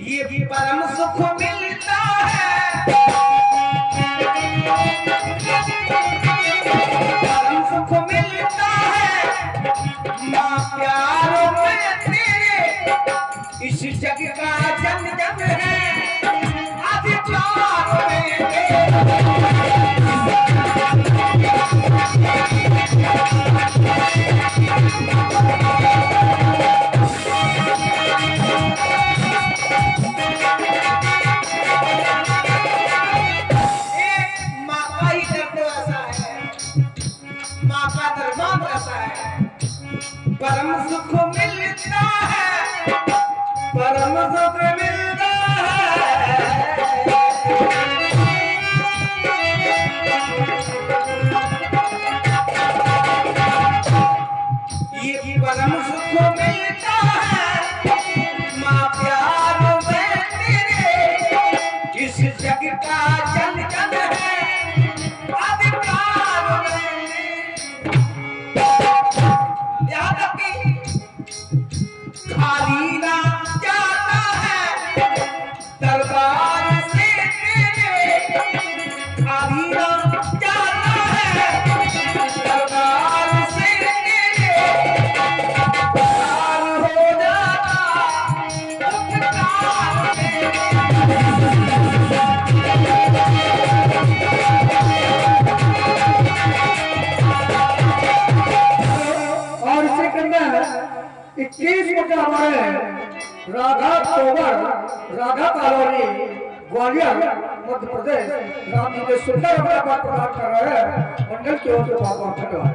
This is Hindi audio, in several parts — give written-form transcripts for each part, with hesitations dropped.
ये परम सुख मिलता है, परम सुख मिलता है माँ प्यार में तेरे, इस जग का जन जन है अधिकार में परम सुख मिलता है, परम सुख मिलता है, ये परम सुख मिलता है माँ प्यार में तेरे, इस जग का जन जन है अधिकार में। खाली ना जाता है दरबार से तेरे, खाली ना जाता है दरबार से तेरे, प्यार हो जाता उपकार और इसे करना है 21 को हमारे राधा तोमर, राधा कॉलोनी, ग्वालियर, मध्य प्रदेश, राम जी के सुंदर अपना बात प्रदान कर रहे हैं। मंडल की ओर से बहुत बहुत धन्यवाद।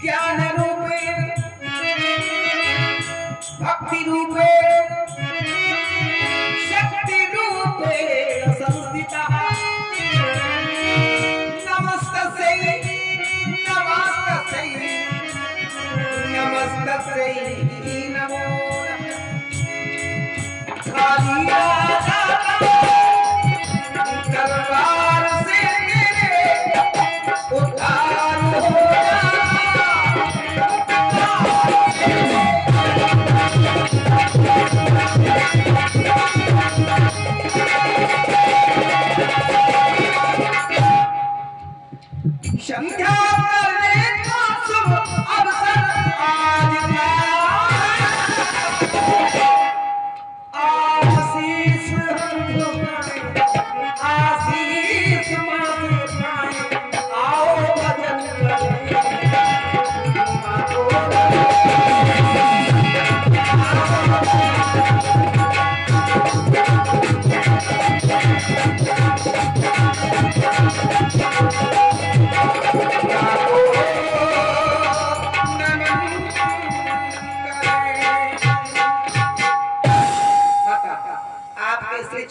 ज्ञान रूपे भक्ति रूपे दरबार से तेरे उद्धार हो संध्या करने का शुभ अवसर आज आशीष हम झुकाएं, आशीष माँ झुकाएं, आओ भजन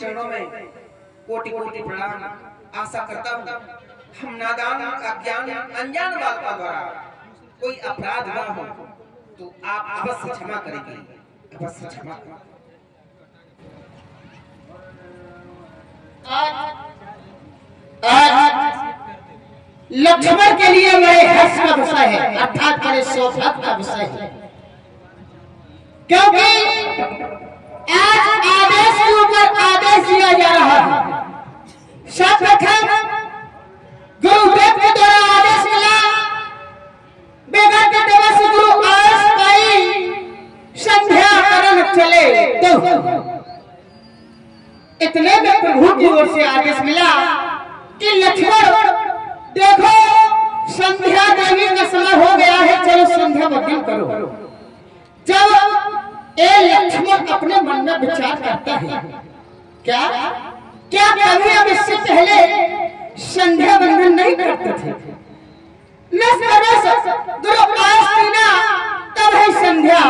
चरणों में कोटि कोटि प्रणाम। आशा करता हूँ हम नादान अज्ञान अनजान बालकों द्वारा कोई अपराध हुआ हो तो आप अवश्य क्षमा करेंगे, अवश्य क्षमा करेंगे। लक्ष्मण के लिए बड़े हर्ष का विषय है, अर्थात बड़े सौभाग्य का विषय है, क्योंकि आज आदेश के ऊपर आदेश दिया जा रहा है। सर्वप्रथम गुरुदेव के द्वारा आदेश मिला, बेगर के दिवस गुरु अस्थायी संध्या करण चले, तो इतने में प्रभु की ओर से आदेश मिला कि लक्ष्मण देखो संध्या देवी का समय हो गया है, चलो संध्या वंदन करो। जब ये लक्ष्मण अपने मन में विचार करता है, क्या क्या कभी हम इससे पहले संध्या वंदन नहीं करते थे? गुरु आस्तीना तब है संध्या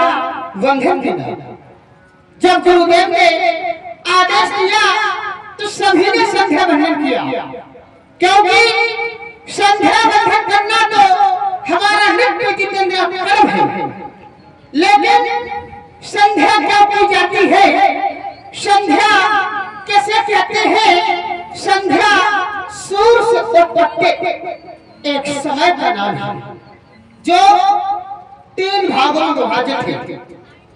वंदन देना। जब गुरुदेव ने आदेश दिया तो सभी ने संध्या वंदन किया, क्योंकि संध्या वंदन करना तो हमारा नित्य जितेंद्र कर्म है। लेकिन संध्या क्या की जाती है, संध्या कैसे कहते हैं? संध्या सूर्य से उत्पत्ति एक समय का नाम है जो 3 भागों में विभाजित है।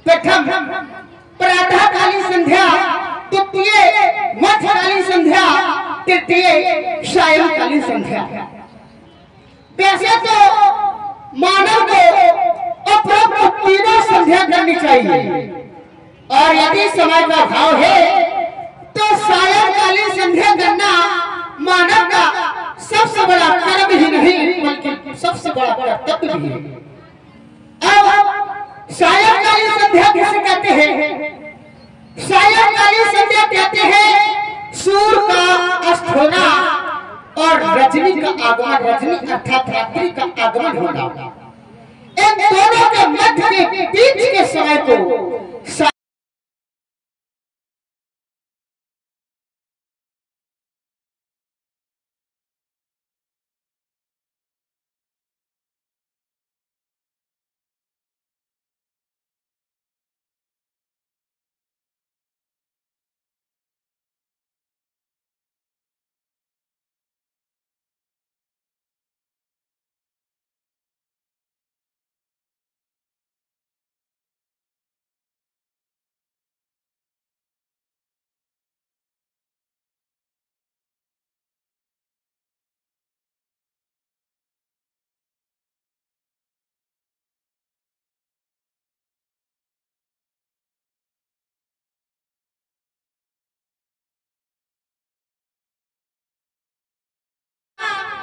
प्रथम प्रातःकालीन संध्या, द्वितीय मध्यकालीन संध्या, तृतीय सायंकालीन संध्या। वैसे तो मानव को उपरोक्त तीनों संध्या करनी चाहिए, और यदि समय का अभाव है तो सायंकालीन संध्या करना मानव का सबसे बड़ा कर्म ही नहीं बल्कि सबसे बड़ा कर्तव्य भी है। अब सायंकालीन संध्या कैसे कहते हैं? सायंकालीन संध्या कहते हैं सूर्य का अस्त होना और रजनी का आगमन, रजनी अर्थात रात्रि का आगमन होना, इन दोनों के मध्य के बीच के समय को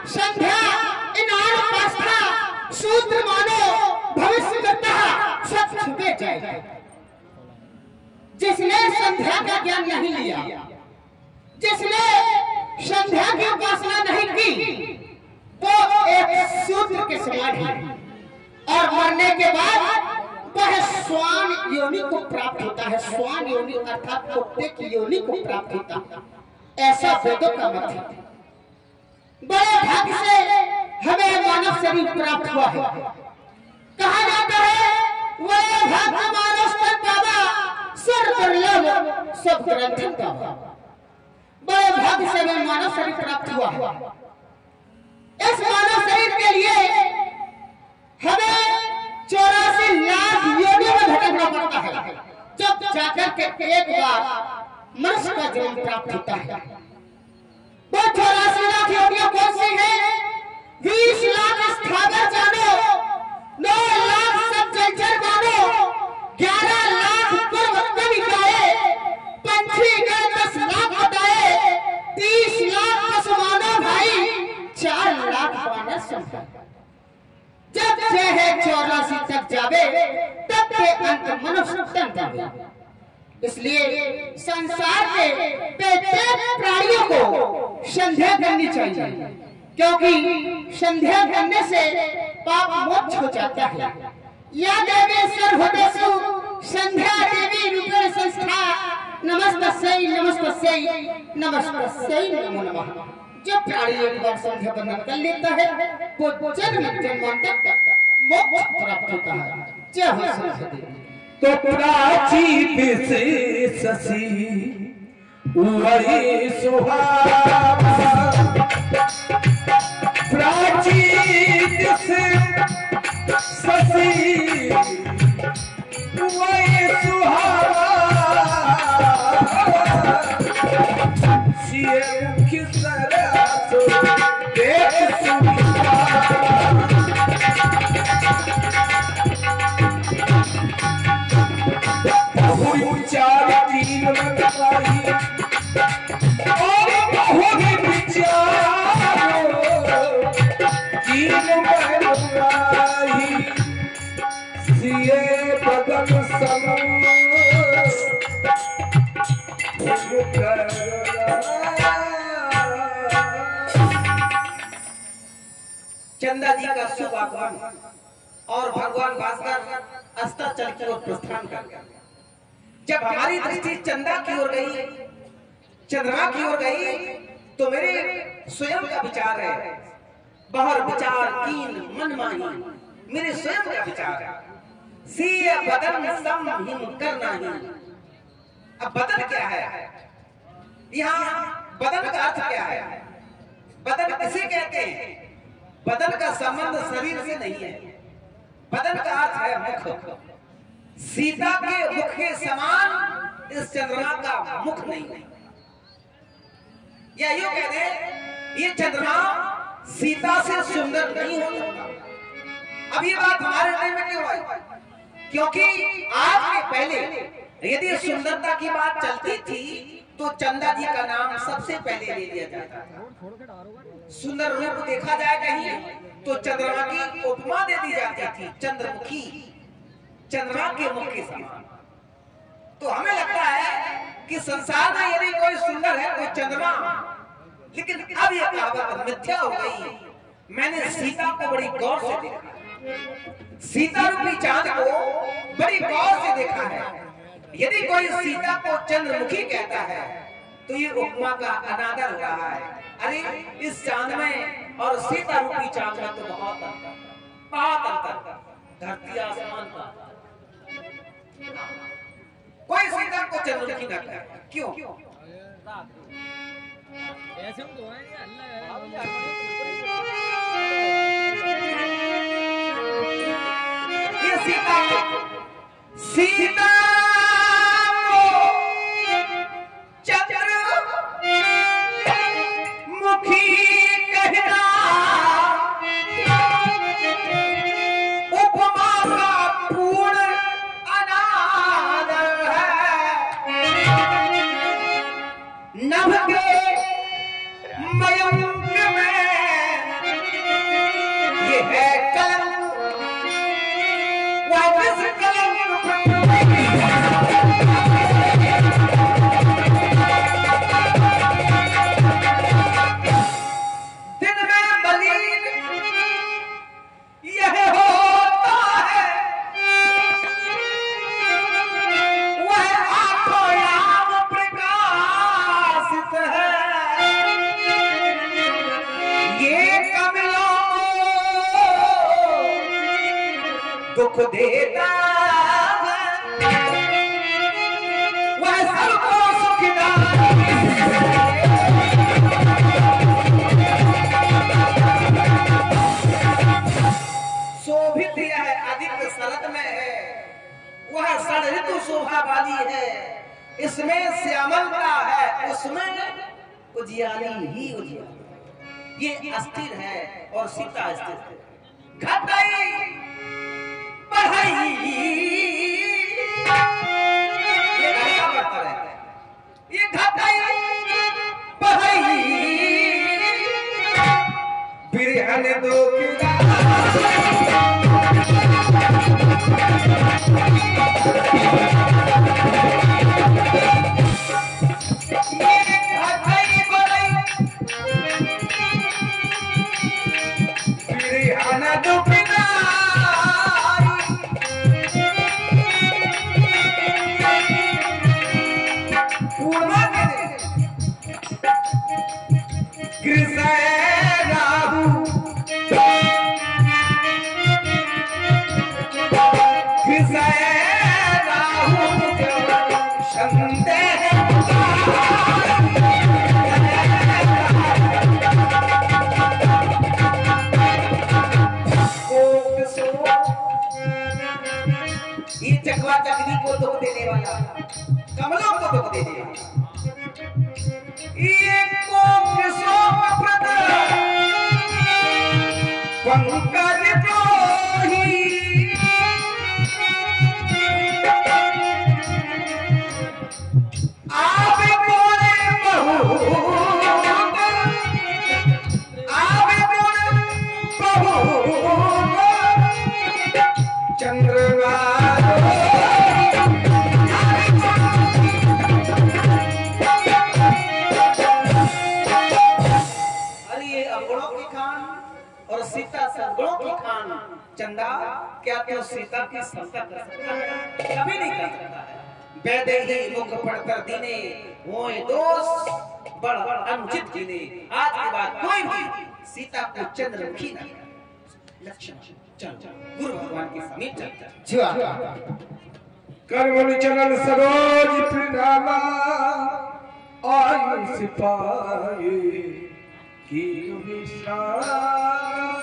संध्या इनार पास्था सूत्र मानो भविष्य करता सब छुपे जाएगा। जिसने संध्या का ज्ञान नहीं लिया, जिसने संध्या की उपासना नहीं की, वो एक सूत्र के समान है, और मरने के बाद वह स्वान योनि को प्राप्त होता है। स्वान योनि अर्थात कुत्ते की योनि को प्राप्त होता है, ऐसा वेदों का मत है। बड़े भाग्य से हमें मानव शरीर प्राप्त हुआ है। कहा जाता है वह भाग्य मानव तन पावा सर दुर्लभ सब ग्रंथन पावा। बड़े भाग्य से हमें मानव शरीर प्राप्त हुआ है। इस मानव शरीर के लिए हमें 84 लाख योनियों में भटकना पड़ता है, जब जाकर के एक बार मनुष्य का जन्म प्राप्त होता है। वो 84 लाख योनियां कौन सी है? 20 लाख स्थावर जानो, 9 लाख सब जलचर मानो, 11 लाख पर्वत निकाये, पंछी गण 10 लाख बताए, 30 लाख पशु मानो भाई, 4 लाख वानर संभव। जब से है 84 तक जावे, तब के अंत मनुष्य तन जावे। इसलिए संसार के प्रत्येक प्राणियों को संध्या करनी चाहिए, क्योंकि संध्या करने से पाप मोक्ष हो जाता है। या देवी सर्वदेशु संध्या देवी रूपेण संस्था नमस्तस्यै नमस्तस्यै नमस्तस्यै नमो नमः। जो प्राणी एक बार संध्या बंदन कर लेता है वो जन्म जन्मांतर तक मोक्ष प्राप्त होता है। जय हो संध्या देवी। तो प्राची विशेषसी वही सुहावा प्राचीन से ससी वही सुहावा सिए किस तरह सो देख विचार तीन लगाई और बहुत विचार तीन लगाई सिए बदन सनम चंदा जी का शुभ आगमन और भगवान भास्कर अस्ताचल की ओर प्रस्थान कर गया। जब हमारी दृष्टि चंदा की ओर गई, चंद्रमा की ओर गई, तो मेरे स्वयं का विचार है, बहर विचार कीन मन माही, मेरे स्वयं का विचार है, सिए बदन सम हिम करना ही। अब बदन क्या है? यहाँ बदन का अर्थ क्या है? बदन किसे कहते हैं? बदन का संबंध शरीर से नहीं है। बदन का अर्थ है मुख। सीता के मुख के समान इस चंद्रमा का मुख नहीं है। या यूं कह दे, ये चंद्रमा सीता से सुंदर नहीं हो सकता। अब ये बात हमारे मन में क्यों आई? क्योंकि आज के पहले यदि सुंदरता की बात चलती थी तो चंदा जी का नाम सबसे पहले ले लिया जाता था। सुंदर रूप देखा जाए कहीं तो चंद्रमा की उपमा दे दी जाती थी, चंद्रमुखी, चंद्रमा के मुख के समान। तो हमें लगता है कि संसार में यदि कोई सुंदर है तो चंद्रमा, लेकिन अब यह कहावत मिथ्या हो गई। मैंने सीता को बड़ी गौर से देखा, सीता रूपी चांद को बड़ी गौर से देखा है। यदि कोई सीता को चंद्रमुखी कहता है तो ये उपमा का अनादर हो रहा है। अरे इस चांद में और सीता रूपी चांद में तो बहुत अंतर, धरती आसमान का। कोई सीता को चंद्रमुखी न कहता, क्यों? ये सीता दुख देता वह सबको सुखदाता। शोभित है अधिक शरद में है, वह षड ऋतु शोभा वाली है। इसमें श्यामलता है, उसमें उजियाली ही उजियाली। ये अस्थिर है और सीता स्थिर है। घटाई ये घटाई बढ़ाई बिरहन दो ये चकवा चकवी को दुख देने वाला, कमलों को दुख देने वाला, ये कोक सोम प्रद पंकज द्रोही, आप बोले बहु, आप बोले बहु चंद्रमा। और सीता सद्गुणों की खान, चंदा क्या तू सीता की समता कर सकता है? कभी नहीं कर सकता है। वैदेही मुख पढ़कर दीने होए दोष बड़ अनुचित कीने। आज के बाद कोई भी सीता को चंद्रमुखी न करे। लक्ष्मण चल गुरु भगवान के समीप चल। कर्मणि चरण सरोज प्रणामा आयु सिपाही की विश्राम।